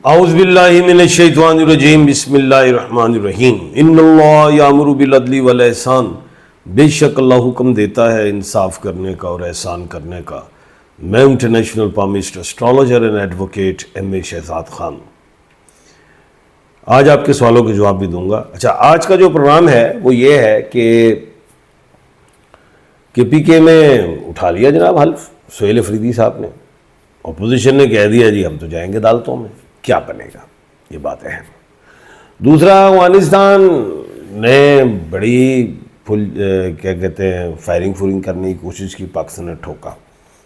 اعوذ باللہ من الشیطان الرجیم بسم اللہ الرحمن الرحیم ان اللہ یامر بالعدل والاحسان، بے شک اللہ حکم دیتا ہے انصاف کرنے کا اور احسان کرنے کا۔ میں international palmist astrologer and advocate M Shahzad Khan آج آپ کے سوالوں کے جواب بھی دوں گا۔ اچھا، آج کا جو پروگرام ہے وہ یہ ہے کہ پی کے میں اٹھا لیا جناب حلف سہیل افریدی صاحب نے، اپوزیشن نے کہہ دیا جی ہم تو جائیں گے عدالتوں میں، کیا بنے گا، یہ بات اہم۔ دوسرا، افغانستان نے بڑی کیا کہتے ہیں فائرنگ فورنگ کرنے کی کوشش کی، پاکستان نے ٹھوکا۔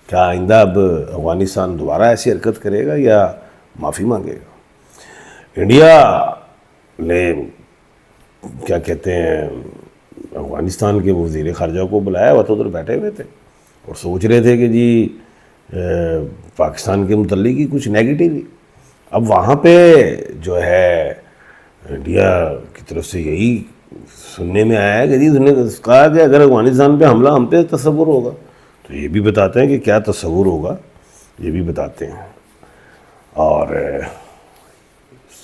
کیا آئندہ اب افغانستان دوبارہ ایسی حرکت کرے گا یا معافی مانگے گا؟ انڈیا نے کیا کہتے ہیں افغانستان کے وزیر خارجہ کو بلایا، وہ تو ادھر بیٹھے ہوئے تھے اور سوچ رہے تھے کہ جی پاکستان کے متعلق ہی کچھ نیگیٹیو۔ اب وہاں پہ جو ہے انڈیا کی طرف سے یہی سننے میں آیا ہے کہ جی انہوں نے کہا کہ اگر افغانستان پہ حملہ ہم پہ تصور ہوگا تو یہ بھی بتاتے ہیں کہ کیا تصور ہوگا، یہ بھی بتاتے ہیں۔ اور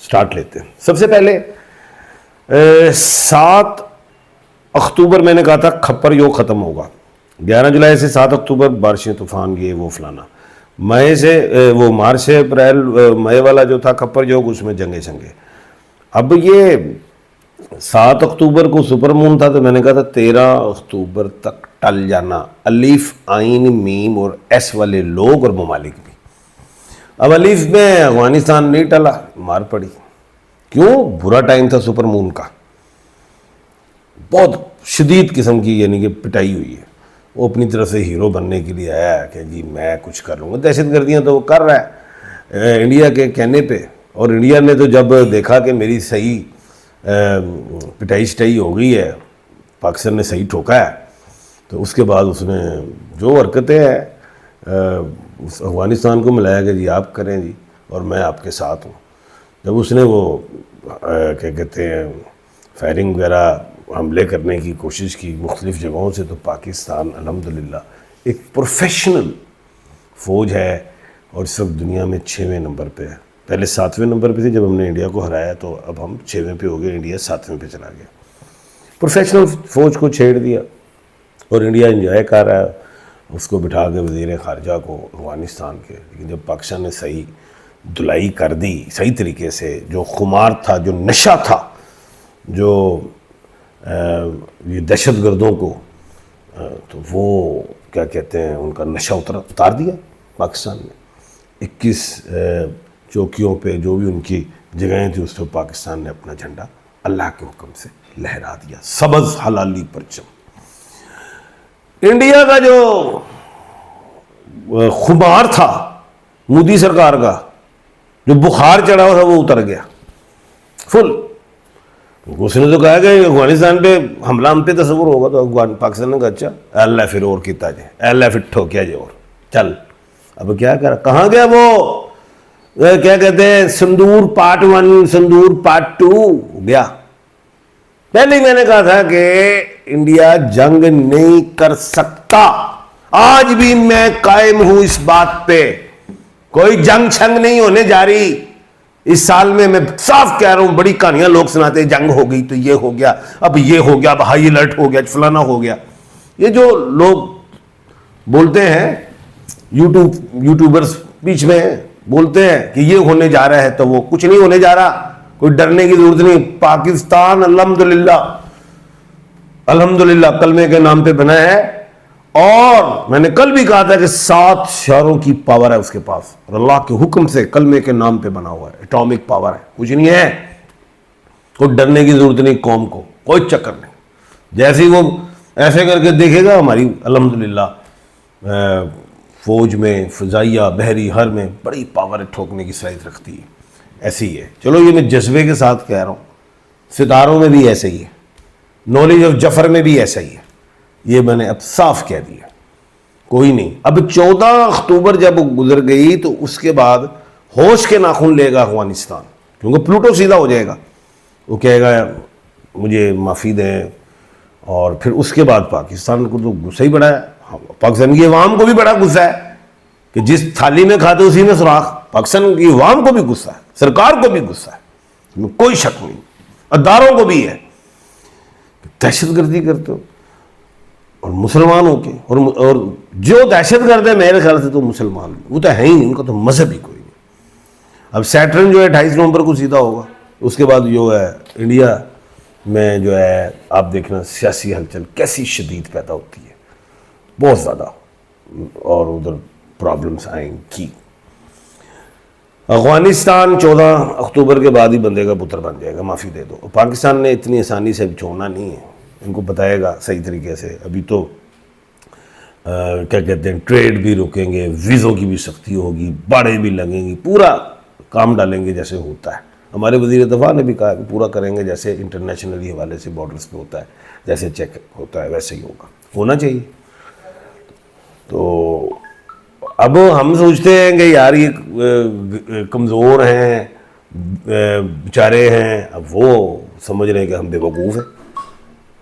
سٹارٹ لیتے ہیں۔ سب سے پہلے 7 اکتوبر میں نے کہا تھا کھپر یوگ ختم ہوگا، 11 جولائی سے 7 اکتوبر بارشیں طوفان یہ وہ فلانا، مئی سے وہ مارچ سے اپریل مئی والا جو تھا کھپر یوگ اس میں جنگیں شنگیں۔ اب یہ 7 اکتوبر کو سپر مون تھا تو میں نے کہا تھا 13 اکتوبر تک ٹل جانا، الف عین میم اور ایس والے لوگ اور ممالک بھی۔ اب الف میں افغانستان نہیں ٹلا، مار پڑی۔ کیوں؟ برا ٹائم تھا سپر مون کا، بہت شدید قسم کی یعنی کہ پٹائی ہوئی ہے۔ وہ اپنی طرف سے ہیرو بننے کے لیے آیا کہ جی میں کچھ کر لوں گا، دہشت گردیاں تو وہ کر رہا ہے انڈیا کے کہنے پہ، اور انڈیا نے تو جب دیکھا کہ میری صحیح پٹائی شٹائی ہو گئی ہے، پاکستان نے صحیح ٹھوکا ہے، تو اس کے بعد اس نے جو حرکتیں ہیں اس افغانستان کو ملایا کہ جی آپ کریں جی اور میں آپ کے ساتھ ہوں۔ جب اس نے وہ کیا کہتے ہیں فائرنگ وغیرہ حملے کرنے کی کوشش کی مختلف جگہوں سے، تو پاکستان الحمدللہ ایک پروفیشنل فوج ہے اور اس وقت دنیا میں 6ویں نمبر پہ ہے۔ پہلے 7ویں نمبر پہ تھی جب ہم نے انڈیا کو ہرایا، تو اب ہم 6ویں پہ ہو گئے، انڈیا 7ویں پہ چلا گیا۔ پروفیشنل فوج کو چھیڑ دیا اور انڈیا انجوائے کر رہا ہے اس کو بٹھا کے وزیر خارجہ کو افغانستان کے۔ لیکن جب پاکستان نے صحیح دلائی کر دی صحیح طریقے سے، جو خمار تھا، جو نشہ تھا، جو یہ دہشت گردوں کو، تو وہ کیا کہتے ہیں ان کا نشہ اتار دیا پاکستان نے۔ 21 چوکیوں پہ جو بھی ان کی جگہیں تھیں اس پہ پاکستان نے اپنا جھنڈا اللہ کے حکم سے لہرا دیا، سبز حلالی پرچم۔ انڈیا کا جو خمار تھا مودی سرکار کا، جو بخار چڑھا ہوا تھا، وہ اتر گیا فل۔ اس نے تو کہا کہ افغانستان پہ حملہ ہم پہ تصور ہوگا، تو پاکستان نے کہا اچھا اللہ پھر اور کیتا جائے، اللہ پھر ٹھوکیا جائے اور چل۔ اب کیا کرا، کہاں گیا وہ کیا کہتے ہیں سندور پارٹ 1 سندور پارٹ 2 گیا۔ پہلے ہی میں نے کہا تھا کہ انڈیا جنگ نہیں کر سکتا، آج بھی میں قائم ہوں اس بات پہ، کوئی جنگ چھنگ نہیں ہونے جا رہی اس سال میں صاف کہہ رہا ہوں۔ بڑی کہانیاں لوگ سناتے ہیں جنگ ہو گئی تو یہ ہو گیا، اب یہ ہو گیا، اب ہائی الرٹ ہو گیا، فلانا ہو گیا۔ یہ جو لوگ بولتے ہیں یوٹیوبرز بیچ میں بولتے ہیں کہ یہ ہونے جا رہا ہے، تو وہ کچھ نہیں ہونے جا رہا، کوئی ڈرنے کی ضرورت نہیں۔ پاکستان الحمدللہ کلمے کے نام پہ بنا ہے، اور میں نے کل بھی کہا تھا کہ 7 شہروں کی پاور ہے اس کے پاس، اور اللہ کے حکم سے کلمے کے نام پہ بنا ہوا ہے، اٹامک پاور ہے، کچھ نہیں ہے، کوئی ڈرنے کی ضرورت نہیں قوم کو، کوئی چکر نہیں۔ جیسے ہی وہ ایسے کر کے دیکھے گا، ہماری الحمدللہ فوج میں فضائیہ بحری ہر میں بڑی پاور ٹھوکنے کی صلاحیت رکھتی ہے، ایسی ہی ہے۔ چلو یہ میں جذبے کے ساتھ کہہ رہا ہوں، ستاروں میں بھی ایسے ہی ہے، نالج آف جفر میں بھی ایسا ہی ہے، یہ میں نے اب صاف کہہ دیا، کوئی نہیں۔ اب 14 اکتوبر جب گزر گئی تو اس کے بعد ہوش کے ناخن لے گا افغانستان، کیونکہ پلوٹو سیدھا ہو جائے گا، وہ کہے گا مجھے معافی دیں، اور پھر اس کے بعد پاکستان کو تو غصہ ہی بڑا ہے، پاکستان کی عوام کو بھی بڑا غصہ ہے کہ جس تھالی میں کھاتے اسی میں سوراخ، پاکستان کی عوام کو بھی غصہ ہے، سرکار کو بھی غصہ ہے، میں کوئی شک نہیں، اداروں کو بھی ہے، دہشت گردی کرتے ہو اور مسلمانوں کے، اور جو دہشت گرد ہے میرے خیال سے تو مسلمان، وہ تو ہے ہی نہیں، ان کا تو مذہب ہی کوئی نہیں۔ اب سیٹرن جو ہے 28 نومبر کو سیدھا ہوگا، اس کے بعد جو ہے انڈیا میں جو ہے آپ دیکھنا سیاسی ہلچل کیسی شدید پیدا ہوتی ہے، بہت زیادہ، اور ادھر پرابلمس آئیں گی۔ افغانستان 14 اکتوبر کے بعد ہی بندے کا پتر بن جائے گا، معافی دے دو۔ پاکستان نے اتنی آسانی سے چھوڑنا نہیں ہے، ان کو بتائے گا صحیح طریقے سے۔ ابھی تو کیا کہتے ہیں، ٹریڈ بھی روکیں گے، ویزوں کی بھی سختی ہوگی، باڑیں بھی لگیں گی، پورا کام ڈالیں گے جیسے ہوتا ہے۔ ہمارے وزیر دفاع نے بھی کہا کہ پورا کریں گے جیسے انٹرنیشنلی حوالے سے بارڈرز پہ ہوتا ہے، جیسے چیک ہوتا ہے ویسے ہی ہونا چاہیے۔ تو اب ہم سوچتے ہیں کہ یار یہ کمزور ہیں، بیچارے ہیں، اب وہ سمجھ رہے ہیں کہ ہم بے وقوف ہیں۔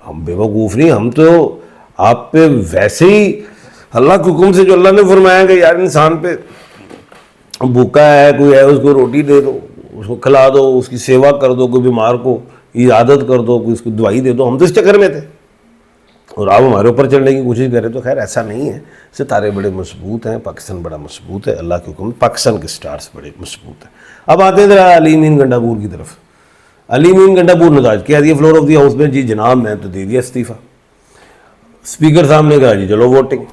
ہم بے وقوف نہیں، ہم تو آپ پہ ویسے ہی اللہ کے حکم سے جو اللہ نے فرمایا کہ یار انسان پہ بھوکا ہے کوئی ہے، اس کو روٹی دے دو، اس کو کھلا دو، اس کی سیوا کر دو، کوئی بیمار کو عیادت کر دو، کوئی اس کو دوائی دے دو۔ ہم تو اس چکر میں تھے اور آپ ہمارے اوپر چڑھنے کی کوشش کر رہے، تو خیر ایسا نہیں ہے، ستارے بڑے مضبوط ہیں، پاکستان بڑا مضبوط ہے، اللہ کے حکم پاکستان کے سٹارز بڑے مضبوط ہیں۔ اب آتے ہیں ذرا علی امین گنڈاپور کی طرف۔ علی امین گنڈاپور نے کہا دیا فلور آف دی ہاؤس میں، جی جناب میں تو دے دیا استعفیٰ۔ اسپیکر صاحب نے کہا جی چلو ووٹنگ،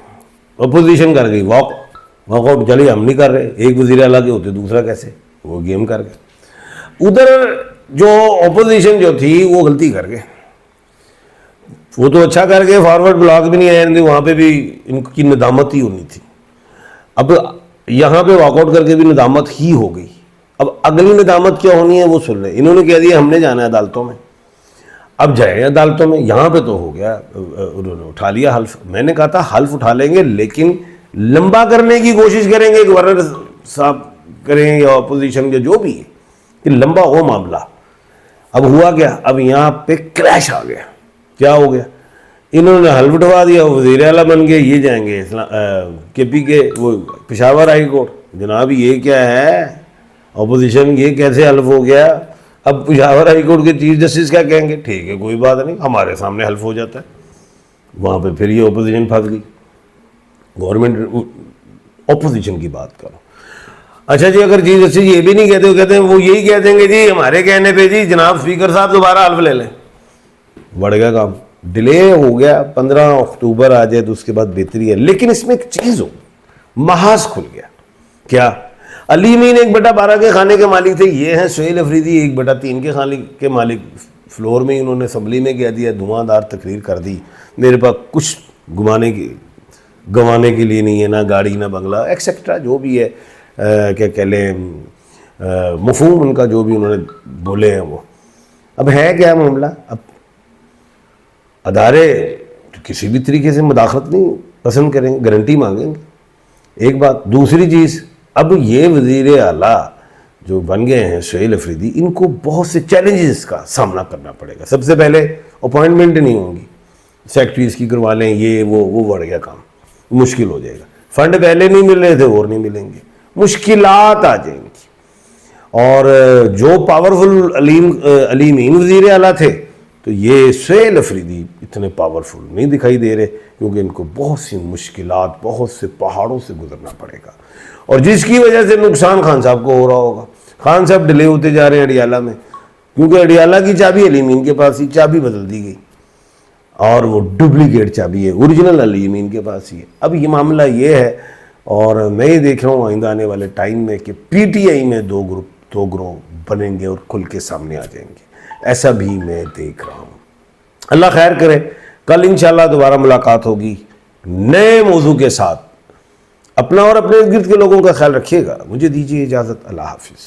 اپوزیشن کر گئی واک آؤٹ، چلیے ہم نہیں کر رہے، ایک وزیر اعلیٰ کے ہوتے دوسرا کیسے، وہ گیم کر گئے۔ ادھر جو اپوزیشن جو تھی وہ غلطی کر گئے، وہ تو اچھا کر گئے، فارورڈ بلاک بھی نہیں آئے، وہاں پہ بھی ان کی ندامت ہی ہونی تھی۔ اب یہاں پہ واک آؤٹ کر کے بھی ندامت ہی ہو گئی، اب اگلی ندامت کیا ہونی ہے وہ سن رہے۔ انہوں نے کہہ دیا ہم نے جانا ہے عدالتوں میں، اب جائیں عدالتوں میں۔ یہاں پہ تو ہو گیا، انہوں نے اٹھا لیا حلف۔ میں نے کہا تھا حلف اٹھا لیں گے لیکن لمبا کرنے کی کوشش کریں گے، گورنر صاحب کریں یا اپوزیشن کے جو بھی ہے، کہ لمبا ہو معاملہ۔ اب ہوا کیا، اب یہاں پہ کریش آ گیا۔ کیا ہو گیا، انہوں نے حلف اٹھوا دیا، وزیر اعلیٰ بن گئے، یہ جائیں گے کے پی کے وہ پشاور ہائی کورٹ۔ جناب یہ کیا ہے، اپوزیشن یہ کیسے حلف ہو گیا؟ اب پشاور ہائی کورٹ کے چیف جسٹس کیا کہیں گے؟ ٹھیک ہے کوئی بات نہیں، ہمارے سامنے حلف ہو جاتا ہے۔ وہاں پہ پھر یہ اپوزیشن پھنس گئی۔ گورنمنٹ اپوزیشن کی بات کرو، اچھا جی اگر چیف جسٹس یہ بھی نہیں کہتے، وہ کہتے ہیں وہ یہی کہہ دیں گے جی ہمارے کہنے پہ جی جناب اسپیکر صاحب دوبارہ حلف لے لیں، بڑھ گیا کام، ڈیلے ہو گیا۔ 15 اکتوبر آ جائے تو اس کے بعد بہتری ہے، لیکن اس میں ایک چیز ہو، محاذ کھل گیا۔ کیا؟ علی امین 1/12 کے کھانے کے مالک تھے، یہ ہیں سہیل افریدی 1/3 کے کھانے کے مالک۔ فلور میں انہوں نے اسمبلی میں کہہ دیا، دھواں دار تقریر کر دی، میرے پاس کچھ گنوانے کے لیے نہیں ہے، نہ گاڑی نہ بنگلہ ایکسیکٹرا جو بھی ہے، کیا کہہ لیں مفہوم ان کا جو بھی انہوں نے بولے ہیں وہ۔ اب ہے کیا معاملہ، اب ادارے کسی بھی طریقے سے مداخلت نہیں پسند کریں گے، گارنٹی مانگیں گے، ایک بات۔ دوسری چیز، اب یہ وزیر اعلیٰ جو بن گئے ہیں سہیل افریدی، ان کو بہت سے چیلنجز کا سامنا کرنا پڑے گا۔ سب سے پہلے اپوائنٹمنٹ نہیں ہوں گی، سیکٹریز کی کروا لیں، یہ وہ بڑھ گیا کام، مشکل ہو جائے گا۔ فنڈ پہلے نہیں مل رہے تھے اور نہیں ملیں گے، مشکلات آ جائیں گی۔ اور جو پاورفل علی امین وزیر اعلیٰ تھے، تو یہ سہیل افریدی اتنے پاورفل نہیں دکھائی دے رہے، کیونکہ ان کو بہت سی مشکلات، بہت سے پہاڑوں سے گزرنا پڑے گا، اور جس کی وجہ سے نقصان خان صاحب کو ہو رہا ہوگا۔ خان صاحب ڈیلے ہوتے جا رہے ہیں اڈیالہ میں، کیونکہ اڈیالہ کی چابی علی امین کے پاس ہی، چابی بدل دی گئی، اور وہ ڈپلیکیٹ چابی ہے، اوریجنل علی امین کے پاس ہی ہے۔ اب یہ معاملہ یہ ہے، اور میں یہ دیکھ رہا ہوں آئندہ آنے والے ٹائم میں کہ پی ٹی آئی میں دو گروہ بنیں گے اور کھل کے سامنے آ جائیں گے، ایسا بھی میں دیکھ رہا ہوں۔ اللہ خیر کرے، کل انشاءاللہ دوبارہ ملاقات ہوگی نئے موضوع کے ساتھ۔ اپنا اور اپنے ارد گرد کے لوگوں کا خیال رکھیے گا۔ مجھے دیجیے اجازت، اللہ حافظ۔